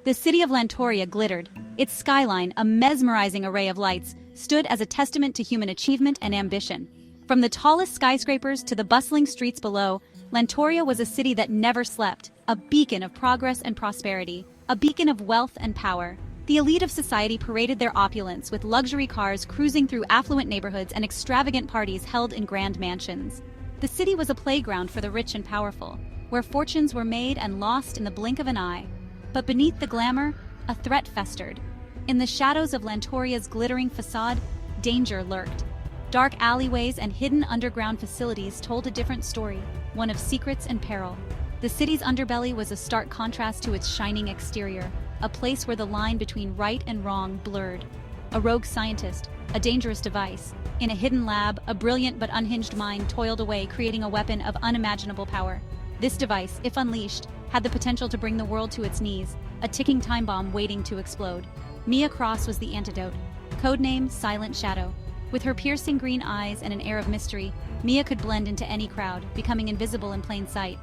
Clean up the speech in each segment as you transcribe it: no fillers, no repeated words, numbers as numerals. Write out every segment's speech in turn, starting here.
The city of Lantoria glittered. Its skyline, a mesmerizing array of lights, stood as a testament to human achievement and ambition. From the tallest skyscrapers to the bustling streets below, Lantoria was a city that never slept, a beacon of progress and prosperity, a beacon of wealth and power. The elite of society paraded their opulence with luxury cars cruising through affluent neighborhoods and extravagant parties held in grand mansions. The city was a playground for the rich and powerful, where fortunes were made and lost in the blink of an eye. But beneath the glamour, a threat festered. In the shadows of Lantoria's glittering facade, danger lurked. Dark alleyways and hidden underground facilities told a different story, one of secrets and peril. The city's underbelly was a stark contrast to its shining exterior, a place where the line between right and wrong blurred. A rogue scientist, a dangerous device. In a hidden lab, a brilliant but unhinged mind toiled away, creating a weapon of unimaginable power. This device, if unleashed, had the potential to bring the world to its knees, a ticking time bomb waiting to explode. Mia Cross was the antidote. Codename Silent Shadow. With her piercing green eyes and an air of mystery, Mia could blend into any crowd, becoming invisible in plain sight.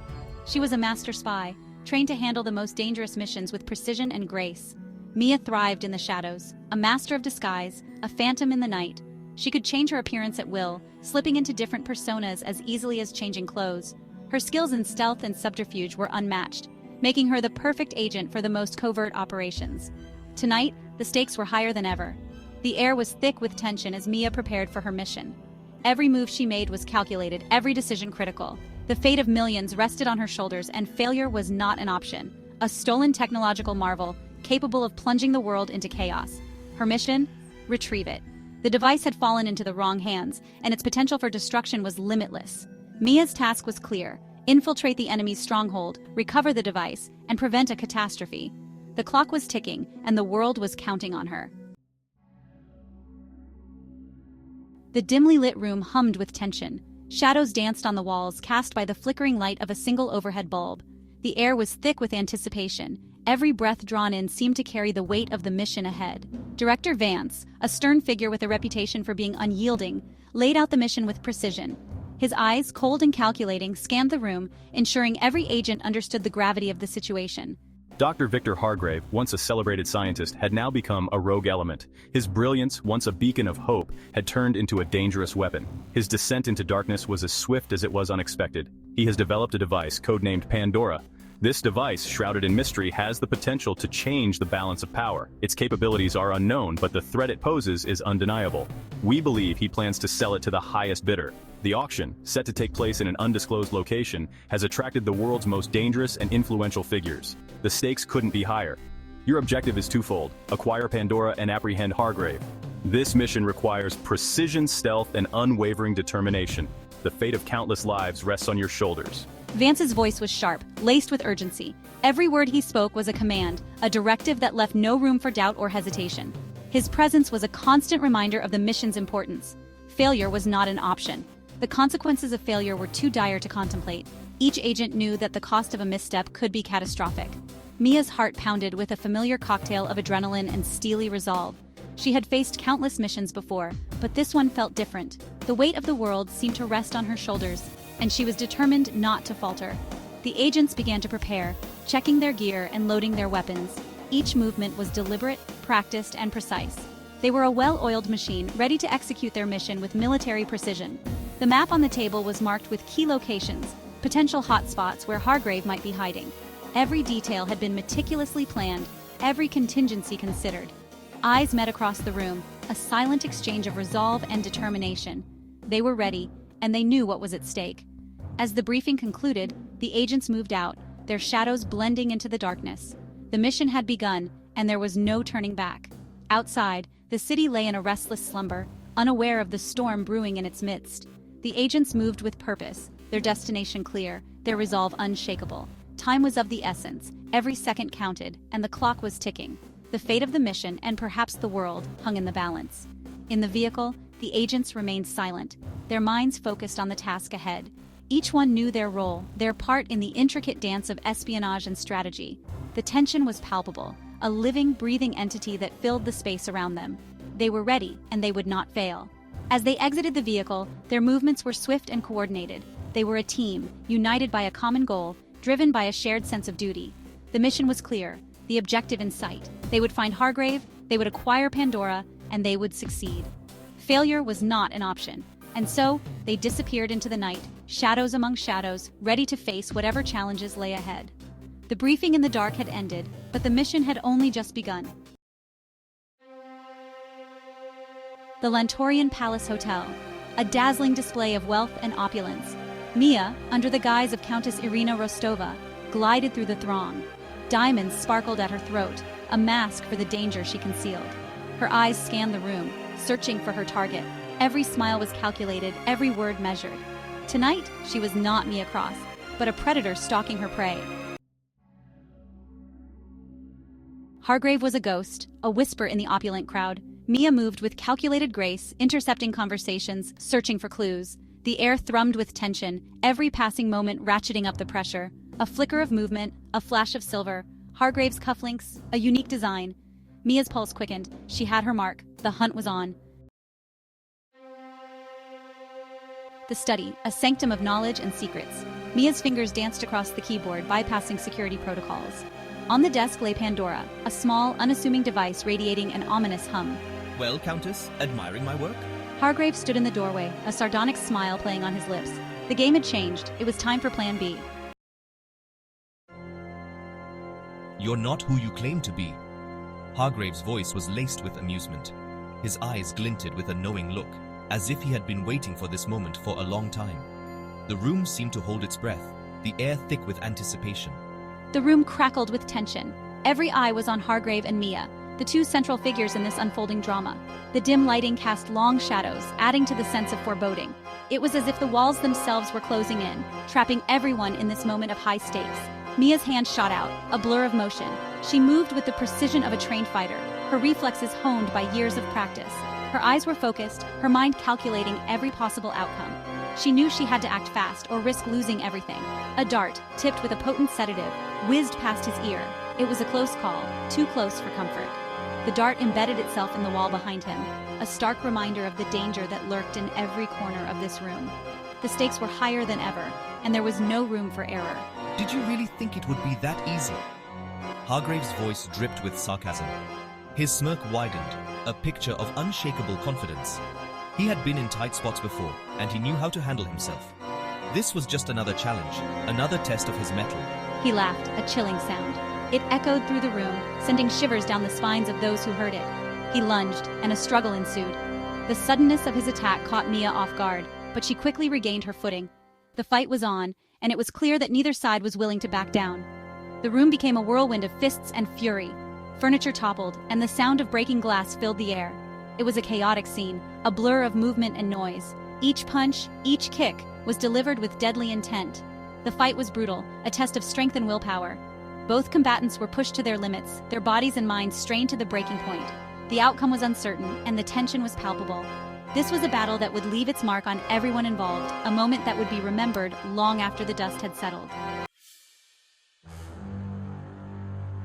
She was a master spy, trained to handle the most dangerous missions with precision and grace. Mia thrived in the shadows, a master of disguise, a phantom in the night. She could change her appearance at will, slipping into different personas as easily as changing clothes. Her skills in stealth and subterfuge were unmatched, making her the perfect agent for the most covert operations. Tonight, the stakes were higher than ever. The air was thick with tension as Mia prepared for her mission. Every move she made was calculated, every decision critical. The fate of millions rested on her shoulders, and failure was not an option. A stolen technological marvel, capable of plunging the world into chaos. Her mission? Retrieve it. The device had fallen into the wrong hands, and its potential for destruction was limitless. Mia's task was clear: infiltrate the enemy's stronghold, recover the device, and prevent a catastrophe. The clock was ticking, and the world was counting on her. The dimly lit room hummed with tension. Shadows danced on the walls, cast by the flickering light of a single overhead bulb. The air was thick with anticipation. Every breath drawn in seemed to carry the weight of the mission ahead. Director Vance, a stern figure with a reputation for being unyielding, laid out the mission with precision. His eyes, cold and calculating, scanned the room, ensuring every agent understood the gravity of the situation. Dr. Victor Hargrave, once a celebrated scientist, had now become a rogue element. His brilliance, once a beacon of hope, had turned into a dangerous weapon. His descent into darkness was as swift as it was unexpected. He has developed a device codenamed Pandora. This device, shrouded in mystery, has the potential to change the balance of power. Its capabilities are unknown, but the threat it poses is undeniable. We believe he plans to sell it to the highest bidder. The auction, set to take place in an undisclosed location, has attracted the world's most dangerous and influential figures. The stakes couldn't be higher. Your objective is twofold: acquire Pandora and apprehend Hargrave. This mission requires precision, stealth, and unwavering determination. The fate of countless lives rests on your shoulders. Vance's voice was sharp, laced with urgency. Every word he spoke was a command, a directive that left no room for doubt or hesitation. His presence was a constant reminder of the mission's importance. Failure was not an option. The consequences of failure were too dire to contemplate. Each agent knew that the cost of a misstep could be catastrophic. Mia's heart pounded with a familiar cocktail of adrenaline and steely resolve. She had faced countless missions before, but this one felt different. The weight of the world seemed to rest on her shoulders, and she was determined not to falter. The agents began to prepare, checking their gear and loading their weapons. Each movement was deliberate, practiced, and precise. They were a well-oiled machine, ready to execute their mission with military precision. The map on the table was marked with key locations, potential hotspots where Hargrave might be hiding. Every detail had been meticulously planned, every contingency considered. Eyes met across the room, a silent exchange of resolve and determination. They were ready, and they knew what was at stake. As the briefing concluded, the agents moved out, their shadows blending into the darkness. The mission had begun, and there was no turning back. Outside, the city lay in a restless slumber, unaware of the storm brewing in its midst. The agents moved with purpose, their destination clear, their resolve unshakable. Time was of the essence, every second counted, and the clock was ticking. The fate of the mission, and perhaps the world, hung in the balance. In the vehicle, the agents remained silent, their minds focused on the task ahead. Each one knew their role, their part in the intricate dance of espionage and strategy. The tension was palpable, a living, breathing entity that filled the space around them. They were ready, and they would not fail. As they exited the vehicle, their movements were swift and coordinated. They were a team, united by a common goal, driven by a shared sense of duty. The mission was clear: the objective in sight. They would find Hargrave, they would acquire Pandora, and they would succeed. Failure was not an option, and so they disappeared into the night, shadows among shadows, ready to face whatever challenges lay ahead. The briefing in the dark had ended, but the mission had only just begun. The Lantorian Palace Hotel, a dazzling display of wealth and opulence. Mia, under the guise of Countess Irina Rostova, glided through the throng. Diamonds sparkled at her throat, a mask for the danger she concealed. Her eyes scanned the room, searching for her target. Every smile was calculated, every word measured. Tonight, she was not Mia Cross, but a predator stalking her prey. Hargrave was a ghost, a whisper in the opulent crowd. Mia moved with calculated grace, intercepting conversations, searching for clues. The air thrummed with tension, every passing moment ratcheting up the pressure. A flicker of movement, a flash of silver. Hargrave's cufflinks, a unique design. Mia's pulse quickened. She had her mark. The hunt was on. The study, a sanctum of knowledge and secrets. Mia's fingers danced across the keyboard, bypassing security protocols. On the desk lay Pandora, a small, unassuming device radiating an ominous hum. Well, Countess, admiring my work? Hargrave stood in the doorway, a sardonic smile playing on his lips. The game had changed. It was time for Plan B. You're not who you claim to be. Hargrave's voice was laced with amusement. His eyes glinted with a knowing look, as if he had been waiting for this moment for a long time. The room seemed to hold its breath, the air thick with anticipation. The room crackled with tension. Every eye was on Hargrave and Mia, the two central figures in this unfolding drama. The dim lighting cast long shadows, adding to the sense of foreboding. It was as if the walls themselves were closing in, trapping everyone in this moment of high stakes. Mia's hand shot out, a blur of motion. She moved with the precision of a trained fighter, her reflexes honed by years of practice. Her eyes were focused, her mind calculating every possible outcome. She knew she had to act fast or risk losing everything. A dart, tipped with a potent sedative, whizzed past his ear. It was a close call, too close for comfort. The dart embedded itself in the wall behind him, a stark reminder of the danger that lurked in every corner of this room. The stakes were higher than ever, and there was no room for error. Did you really think it would be that easy? Hargrave's voice dripped with sarcasm. His smirk widened, a picture of unshakable confidence. He had been in tight spots before, and he knew how to handle himself. This was just another challenge, another test of his mettle. He laughed, a chilling sound. It echoed through the room, sending shivers down the spines of those who heard it. He lunged, and a struggle ensued. The suddenness of his attack caught Mia off guard, but she quickly regained her footing. The fight was on, and it was clear that neither side was willing to back down. The room became a whirlwind of fists and fury. Furniture toppled, and the sound of breaking glass filled the air. It was a chaotic scene, a blur of movement and noise. Each punch, each kick, was delivered with deadly intent. The fight was brutal, a test of strength and willpower. Both combatants were pushed to their limits, their bodies and minds strained to the breaking point. The outcome was uncertain, and the tension was palpable. This was a battle that would leave its mark on everyone involved, a moment that would be remembered long after the dust had settled.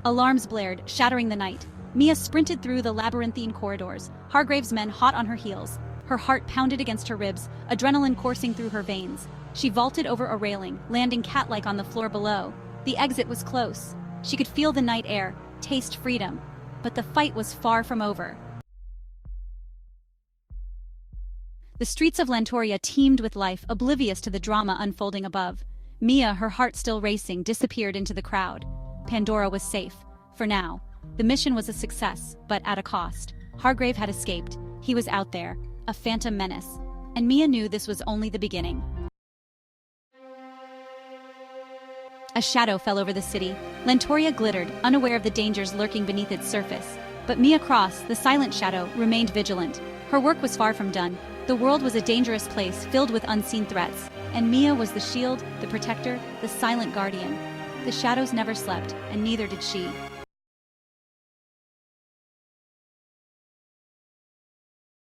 Alarms blared, shattering the night. Mia sprinted through the labyrinthine corridors, Hargrave's men hot on her heels. Her heart pounded against her ribs, adrenaline coursing through her veins. She vaulted over a railing, landing cat-like on the floor below. The exit was close. She could feel the night air, taste freedom. But the fight was far from over. The streets of Lantoria teemed with life, oblivious to the drama unfolding above. Mia, her heart still racing, disappeared into the crowd. Pandora was safe, for now. The mission was a success, but at a cost. Hargrave had escaped. He was out there, a phantom menace. And Mia knew this was only the beginning. A shadow fell over the city. Lantoria glittered, unaware of the dangers lurking beneath its surface. But Mia Cross, the silent shadow, remained vigilant. Her work was far from done. The world was a dangerous place, filled with unseen threats. And Mia was the shield, the protector, the silent guardian. The shadows never slept, and neither did she.